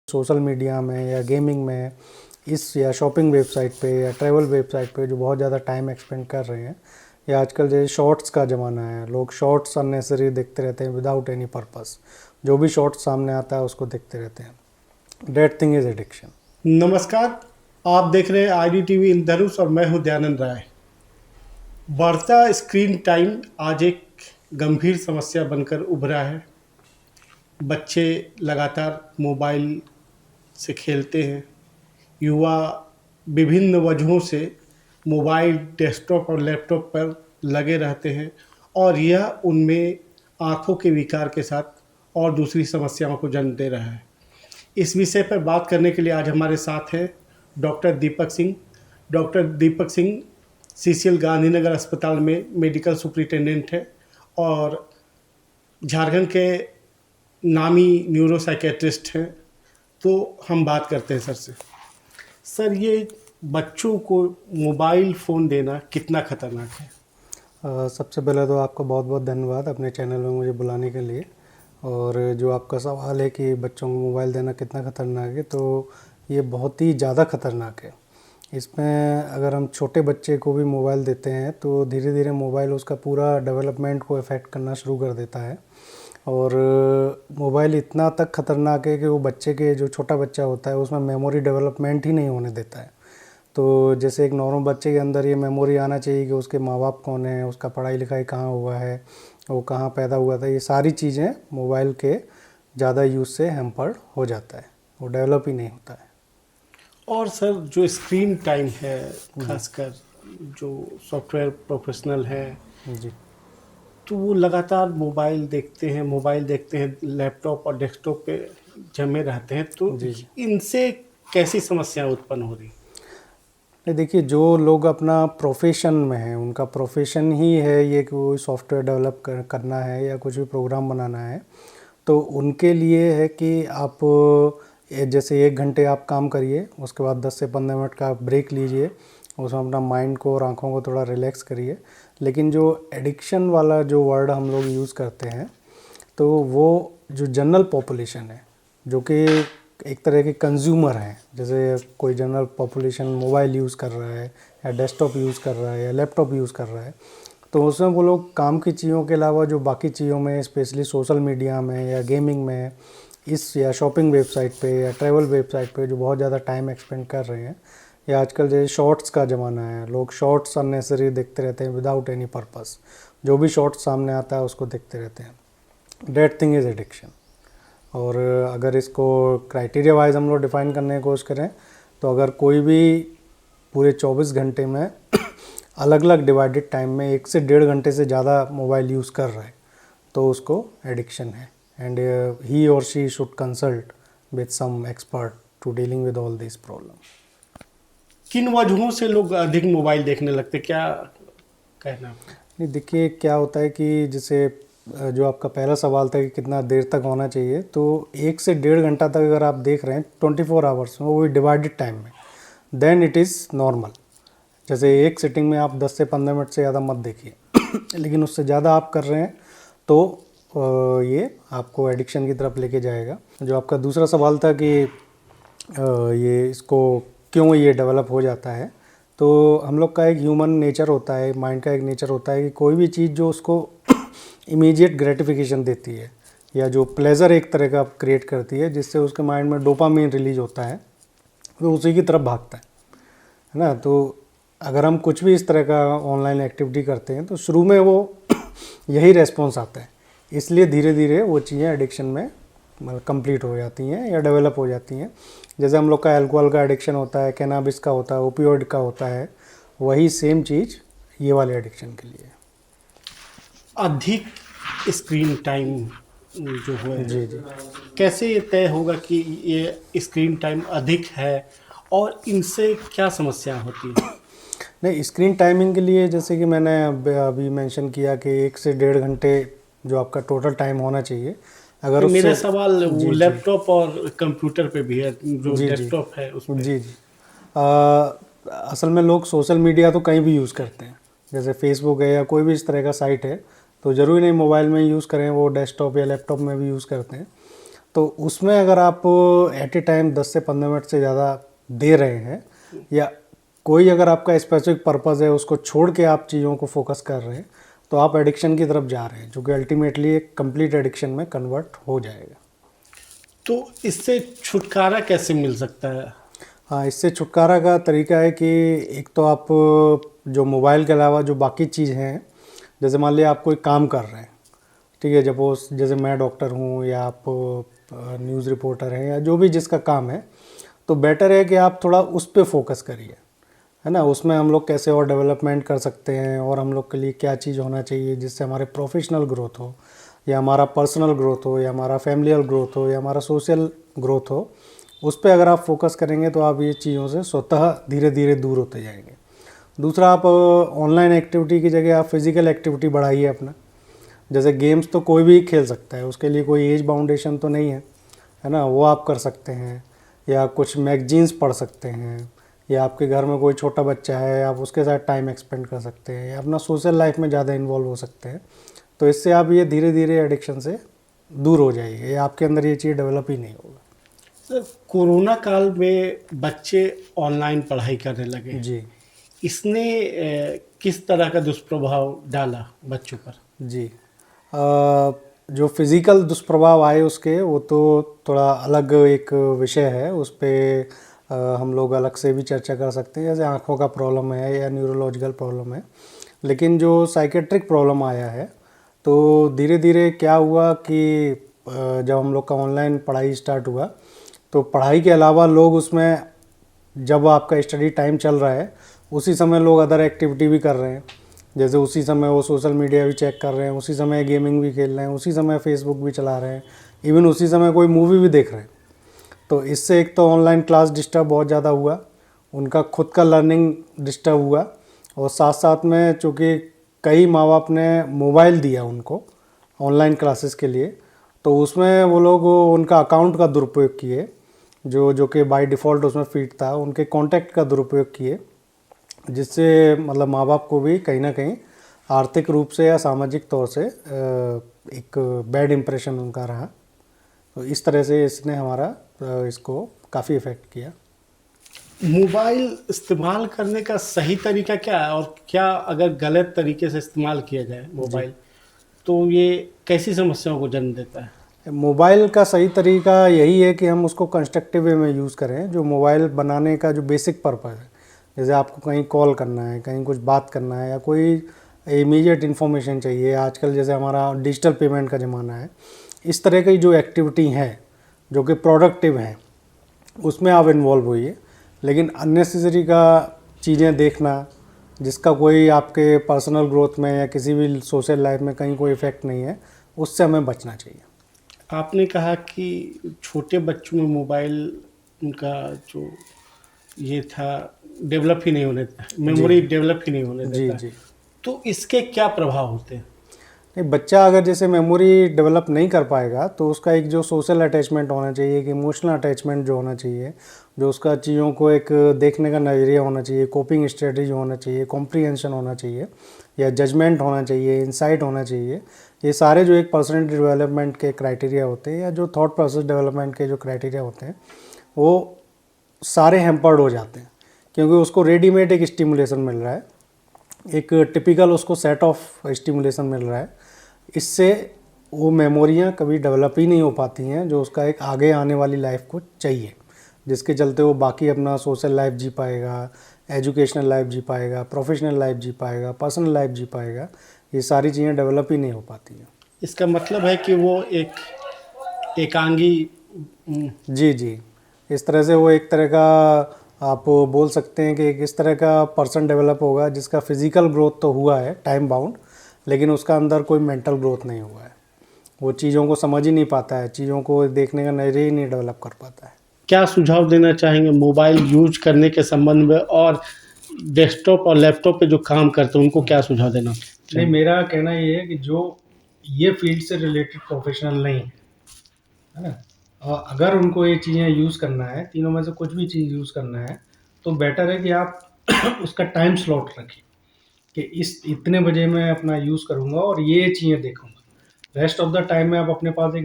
Social media में या gaming में इस या शॉपिंग वेबसाइट पे या ट्रैवल वेबसाइट पे जो बहुत ज़्यादा टाइम एक्सपेंड कर रहे हैं, या आजकल जैसे शॉर्ट्स का ज़माना है, लोग शॉर्ट्स अननेसेसरी देखते रहते हैं विदाउट एनी पर्पस। जो भी शॉर्ट्स सामने आता है उसको देखते रहते हैं। That thing is addiction. नमस्कार, आप देख रहे हैं IDTV इंद्रधनुष और मैं हूं दयानंद राय। बढ़ता स्क्रीन टाइम आज एक गंभीर समस्या बनकर उभरा है। बच्चे लगातार मोबाइल से खेलते हैं। युवा विभिन्न वजहों से मोबाइल, डेस्कटॉप और लैपटॉप पर लगे रहते हैं और यह उनमें आँखों के विकार के साथ और दूसरी समस्याओं को जन्म दे रहा है। इस विषय पर बात करने के लिए आज हमारे साथ हैं doctor Deepak Singh. Doctor Deepak Singh CCL Gandhinagar अस्पताल में मेडिकल सुपरिटेंडेंट है और झारखंड के नामी न्यूरो साइकेट्रिस्ट हैं। तो हम बात करते हैं सर से। सर, ये बच्चों को मोबाइल फ़ोन देना कितना खतरनाक है? सबसे पहले तो आपका बहुत बहुत धन्यवाद अपने चैनल में मुझे बुलाने के लिए। और जो आपका सवाल है कि बच्चों को मोबाइल देना कितना ख़तरनाक है, तो ये बहुत ही ज़्यादा ख़तरनाक है। इसमें अगर हम छोटे बच्चे को भी मोबाइल देते हैं तो धीरे धीरे मोबाइल उसका पूरा डेवलपमेंट को इफ़ेक्ट करना शुरू कर देता है। और मोबाइल इतना तक ख़तरनाक है कि वो बच्चे के जो छोटा बच्चा होता है उसमें मेमोरी डेवलपमेंट ही नहीं होने देता है। तो जैसे एक नॉर्मल बच्चे के अंदर ये मेमोरी आना चाहिए कि उसके माँ बाप कौन है, उसका पढ़ाई लिखाई कहाँ हुआ है, वो कहाँ पैदा हुआ था, ये सारी चीज़ें मोबाइल के ज़्यादा यूज़ से हैम्पर्ड हो जाता है, वो डेवलप ही नहीं होता है। और सर, जो स्क्रीन टाइम है, खासकर जो सॉफ्टवेयर प्रोफेशनल हैं, जी तो वो लगातार मोबाइल देखते हैं, लैपटॉप और डेस्कटॉप पे जमे रहते हैं। तो जी। इनसे कैसी समस्या उत्पन्न हो रही? नहीं, देखिए, जो लोग अपना प्रोफेशन में हैं, उनका प्रोफेशन ही है ये कि कोई सॉफ्टवेयर डेवलप करना है या कुछ भी प्रोग्राम बनाना है, तो उनके लिए है कि आप जैसे 1 घंटे आप काम करिए, उसके बाद 10 से 15 मिनट का ब्रेक लीजिए, उसमें अपना माइंड को और आँखों को थोड़ा रिलैक्स करिए। लेकिन जो एडिक्शन वाला जो वर्ड हम लोग यूज़ करते हैं, तो वो जो जनरल पॉपुलेशन है, जो कि एक तरह के कंज्यूमर हैं, जैसे कोई जनरल पॉपुलेशन मोबाइल यूज़ कर रहा है या डेस्कटॉप यूज़ कर रहा है या लैपटॉप यूज़ कर रहा है, तो उसमें वो लोग काम की चीज़ों के अलावा जो बाकी चीज़ों में, स्पेशली सोशल मीडिया में या गेमिंग में, इस या शॉपिंग वेबसाइट पे या ट्रैवल वेबसाइट पे जो बहुत ज़्यादा टाइम एक्सपेंड कर रहे हैं, या आजकल जैसे शॉर्ट्स का ज़माना है, लोग शॉर्ट्स अननेसेसरी देखते रहते हैं विदाउट एनी पर्पस। जो भी शॉर्ट्स सामने आता है उसको देखते रहते हैं। That thing is addiction. और अगर इसको क्राइटेरिया वाइज हम लोग डिफ़ाइन करने की कोशिश करें, तो अगर कोई भी पूरे 24 घंटे में अलग अलग डिवाइडेड टाइम में 1 से 1.5 घंटे से ज़्यादा मोबाइल यूज़ कर रहा है, तो उसको एडिक्शन है। एंड ही और she should consult with some expert to dealing with all this problem. किन वजहों से लोग अधिक मोबाइल देखने लगते, क्या कहना आपका? नहीं, देखिए, क्या होता है कि जैसे जो आपका पहला सवाल था कि कितना देर तक होना चाहिए, तो 1 से 1.5 घंटा तक अगर आप देख रहे हैं 24 आवर्स में, वो भी डिवाइडेड टाइम में, देन इट इज़ नॉर्मल। जैसे एक सिटिंग में आप 10 से 15 मिनट से ज़्यादा मत देखिए लेकिन उससे ज़्यादा आप कर रहे हैं तो ये आपको एडिक्शन की तरफ लेके जाएगा। जो आपका दूसरा सवाल था कि ये इसको क्यों ये डेवलप हो जाता है, तो हम लोग का एक ह्यूमन नेचर होता है, माइंड का एक नेचर होता है कि कोई भी चीज़ जो उसको इमीडिएट ग्रेटिफिकेशन देती है या जो प्लेज़र एक तरह का क्रिएट करती है, जिससे उसके माइंड में डोपामीन रिलीज होता है, तो उसी की तरफ भागता है ना। तो अगर हम कुछ भी इस तरह का ऑनलाइन एक्टिविटी करते हैं तो शुरू में वो यही रेस्पॉन्स आता है, इसलिए धीरे धीरे वो चीज़ें एडिक्शन में कंप्लीट हो जाती हैं या डेवलप हो जाती हैं। जैसे हम लोग का अल्कोहल का एडिक्शन होता है, कैनाबिस का होता है, ओपियोइड का होता है, वही सेम चीज़ ये वाले एडिक्शन के लिए। अधिक स्क्रीन टाइम जो है, जी जी। कैसे ये तय होगा कि ये स्क्रीन टाइम अधिक है और इनसे क्या समस्या होती है? नहीं, स्क्रीन टाइमिंग के लिए जैसे कि मैंने अभी मेंशन किया कि 1 से 1.5 घंटे जो आपका टोटल टाइम होना चाहिए, अगर तो उससे मेरा सवाल वो जी जी लैपटॉप और कंप्यूटर पे भी है, जो जी जी डेस्कटॉप है उस पे। जी जी। असल में लोग सोशल मीडिया तो कहीं भी यूज़ करते हैं, जैसे फेसबुक है या कोई भी इस तरह का साइट है, तो ज़रूरी नहीं मोबाइल में यूज़ करें, वो डेस्कटॉप या लैपटॉप में भी यूज़ करते हैं। तो उसमें अगर आप एट ए टाइम 10 से 15 मिनट से ज़्यादा दे रहे हैं, या कोई अगर आपका स्पेसिफिक पर्पज़ है उसको छोड़ के आप चीज़ों को फोकस कर रहे हैं, तो आप एडिक्शन की तरफ जा रहे हैं, जो कि अल्टीमेटली एक कंप्लीट एडिक्शन में कन्वर्ट हो जाएगा। तो इससे छुटकारा कैसे मिल सकता है? हाँ, इससे छुटकारा का तरीका है कि एक तो आप जो मोबाइल के अलावा जो बाकी चीज़ हैं, जैसे मान लिया आप कोई काम कर रहे हैं, ठीक है, जब वो जैसे मैं डॉक्टर हूँ या आप न्यूज़ रिपोर्टर हैं या जो भी जिसका काम है, तो बेटर है कि आप थोड़ा उस पर फोकस करिए, है ना। उसमें हम लोग कैसे और डेवलपमेंट कर सकते हैं, और हम लोग के लिए क्या चीज़ होना चाहिए जिससे हमारे प्रोफेशनल ग्रोथ हो, या हमारा पर्सनल ग्रोथ हो, या हमारा फैमिलियल ग्रोथ हो, या हमारा सोशल ग्रोथ हो, उस पर अगर आप फोकस करेंगे तो आप ये चीज़ों से स्वतः धीरे धीरे दूर होते जाएंगे। दूसरा, आप ऑनलाइन एक्टिविटी की जगह आप फिज़िकल एक्टिविटी बढ़ाइए अपना। जैसे गेम्स तो कोई भी खेल सकता है, उसके लिए कोई एज बाउंडेशन तो नहीं है ना, वो आप कर सकते हैं। या कुछ मैगजीन्स पढ़ सकते हैं, या आपके घर में कोई छोटा बच्चा है, आप उसके साथ टाइम एक्सपेंड कर सकते हैं, या अपना सोशल लाइफ में ज़्यादा इन्वॉल्व हो सकते हैं। तो इससे आप ये धीरे धीरे एडिक्शन से दूर हो जाइए, या आपके अंदर ये चीज़ डेवलप ही नहीं होगा। सर, कोरोना काल में बच्चे ऑनलाइन पढ़ाई करने लगे, जी इसने किस तरह का दुष्प्रभाव डाला बच्चों पर? जी। जो फिज़िकल दुष्प्रभाव आए उसके, वो तो थोड़ा अलग एक विषय है, उस पर हम लोग अलग से भी चर्चा कर सकते हैं। जैसे आँखों का प्रॉब्लम है या न्यूरोलॉजिकल प्रॉब्लम है, लेकिन जो साइकेट्रिक प्रॉब्लम आया है, तो धीरे धीरे क्या हुआ कि जब हम लोग का ऑनलाइन पढ़ाई स्टार्ट हुआ, तो पढ़ाई के अलावा लोग उसमें, जब आपका स्टडी टाइम चल रहा है उसी समय लोग अदर एक्टिविटी भी कर रहे हैं। जैसे उसी समय वो सोशल मीडिया भी चेक कर रहे हैं, उसी समय गेमिंग भी खेल रहे हैं, उसी समय फेसबुक भी चला रहे हैं, इवन उसी समय कोई मूवी भी देख रहे हैं। तो इससे एक तो ऑनलाइन क्लास डिस्टर्ब बहुत ज़्यादा हुआ, उनका खुद का लर्निंग डिस्टर्ब हुआ, और साथ साथ में चूँकि कई माँ बाप ने मोबाइल दिया उनको ऑनलाइन क्लासेस के लिए, तो उसमें वो लोग उनका अकाउंट का दुरुपयोग किए, जो कि बाय डिफ़ॉल्ट उसमें फीड था, उनके कॉन्टैक्ट का दुरुपयोग किए, जिससे मतलब माँ बाप को भी कहीं ना कहीं आर्थिक रूप से या सामाजिक तौर से एक बैड इम्प्रेशन उनका रहा। तो इस तरह से इसने हमारा इसको काफ़ी इफ़ेक्ट किया। मोबाइल इस्तेमाल करने का सही तरीका क्या है, और क्या अगर गलत तरीके से इस्तेमाल किया जाए मोबाइल, तो ये कैसी समस्याओं को जन्म देता है? मोबाइल का सही तरीका यही है कि हम उसको कंस्ट्रक्टिव वे में यूज़ करें। जो मोबाइल बनाने का जो बेसिक पर्पज़ है, जैसे आपको कहीं कॉल करना है, कहीं कुछ बात करना है, या कोई इमीडिएट इन्फॉर्मेशन चाहिए, आजकल जैसे हमारा डिजिटल पेमेंट का ज़माना है, इस तरह की जो एक्टिविटी हैं जो कि प्रोडक्टिव हैं, उसमें आप इन्वॉल्व होइए। लेकिन अननेसेसरी का चीज़ें देखना जिसका कोई आपके पर्सनल ग्रोथ में या किसी भी सोशल लाइफ में कहीं कोई इफ़ेक्ट नहीं है, उससे हमें बचना चाहिए। आपने कहा कि छोटे बच्चों में मोबाइल, उनका जो ये था, डेवलप ही नहीं होने देता, मेमोरी डेवलप ही नहीं होने जी देता, जी। तो इसके क्या प्रभाव होते हैं? नहीं, बच्चा अगर जैसे मेमोरी डेवलप नहीं कर पाएगा, तो उसका एक जो सोशल अटैचमेंट होना चाहिए, एक इमोशनल अटैचमेंट जो होना चाहिए, जो उसका चीज़ों को एक देखने का नज़रिया होना चाहिए, कोपिंग स्ट्रेटजी होना चाहिए, कॉम्प्रीहेंशन होना चाहिए, या जजमेंट होना चाहिए, इंसाइट होना चाहिए, ये सारे जो एक पर्सनैलिटी डेवलपमेंट के क्राइटेरिया होते हैं, या जो थॉट प्रोसेस डेवलपमेंट के जो क्राइटेरिया होते हैं, वो सारे हैम्पर्ड हो जाते हैं, क्योंकि उसको रेडीमेड एक स्टिमुलेशन मिल रहा है, एक टिपिकल उसको सेट ऑफ स्टिमुलेशन मिल रहा है। इससे वो मेमोरियाँ कभी डेवलप ही नहीं हो पाती हैं जो उसका एक आगे आने वाली लाइफ को चाहिए, जिसके चलते वो बाकी अपना सोशल लाइफ जी पाएगा, एजुकेशनल लाइफ जी पाएगा, प्रोफेशनल लाइफ जी पाएगा, पर्सनल लाइफ जी पाएगा। ये सारी चीज़ें डेवलप ही नहीं हो पाती हैं। इसका मतलब है कि वो एक एकांगी जी जी। इस तरह से वो एक तरह का, आप बोल सकते हैं कि इस तरह का पर्सन डेवलप होगा जिसका फिज़िकल ग्रोथ तो हुआ है टाइम बाउंड, लेकिन उसका अंदर कोई मेंटल ग्रोथ नहीं हुआ है। वो चीज़ों को समझ ही नहीं पाता है, चीज़ों को देखने का नज़रिया ही नहीं डेवलप कर पाता है। क्या सुझाव देना चाहेंगे मोबाइल यूज करने के संबंध में, और डेस्कटॉप और लैपटॉप पे जो काम करते हैं उनको क्या सुझाव देना नहीं, चाहिए? मेरा कहना ये है कि जो ये फील्ड से रिलेटेड प्रोफेशनल नहीं है ना, और अगर उनको ये चीज़ें यूज़ करना है, तीनों में से कुछ भी चीज़ यूज़ करना है, तो बेटर है कि आप उसका टाइम स्लॉट रखें कि इस इतने बजे मैं अपना यूज़ करूँगा और ये चीज़ें देखूँगा। रेस्ट ऑफ द टाइम में आप अपने पास एक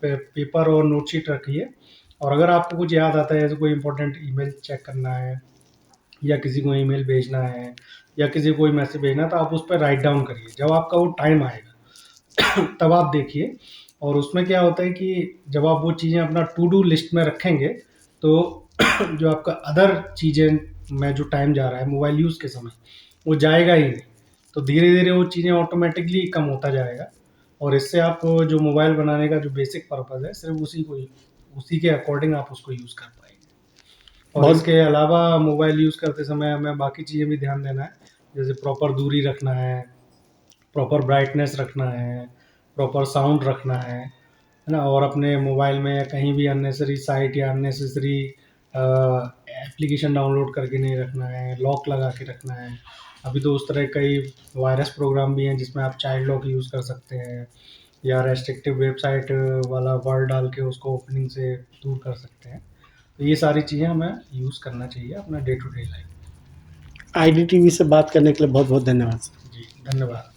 पेपर और नोट शीट रखिए, और अगर आपको कुछ याद आता है, जैसे कोई इंपॉर्टेंट ईमेल चेक करना है या किसी को ईमेल भेजना है या किसी को कोई मैसेज भेजना है, तो आप उस पर राइट डाउन करिए। जब आपका वो टाइम आएगा तब आप देखिए। और उसमें क्या होता है कि जब आप वो चीज़ें अपना टू डू लिस्ट में रखेंगे, तो जो आपका अदर चीज़ें में जो टाइम जा रहा है मोबाइल यूज़ के समय, वो जाएगा ही नहीं। तो धीरे धीरे वो चीज़ें ऑटोमेटिकली कम होता जाएगा, और इससे आप जो मोबाइल बनाने का जो बेसिक पर्पज़ है, सिर्फ उसी के अकॉर्डिंग आप उसको यूज़ कर पाएंगे। और बहुत इसके अलावा मोबाइल यूज़ करते समय हमें बाकी चीज़ें भी ध्यान देना है, जैसे प्रॉपर दूरी रखना है, प्रॉपर ब्राइटनेस रखना है, प्रॉपर साउंड रखना है ना। और अपने मोबाइल में कहीं भी अननेसेसरी साइट या अननेसेसरी एप्लीकेशन डाउनलोड करके नहीं रखना है, लॉक लगा के रखना है। अभी तो उस तरह कई वायरस प्रोग्राम भी हैं जिसमें आप चाइल्ड लॉक यूज़ कर सकते हैं, या रेस्ट्रिक्टिव वेबसाइट वाला वर्ड डाल के उसको ओपनिंग से दूर कर सकते हैं। तो ये सारी चीज़ें हमें यूज़ करना चाहिए अपना डे टू डे लाइफ। आईडीटीवी से बात करने के लिए बहुत बहुत धन्यवाद। जी, धन्यवाद।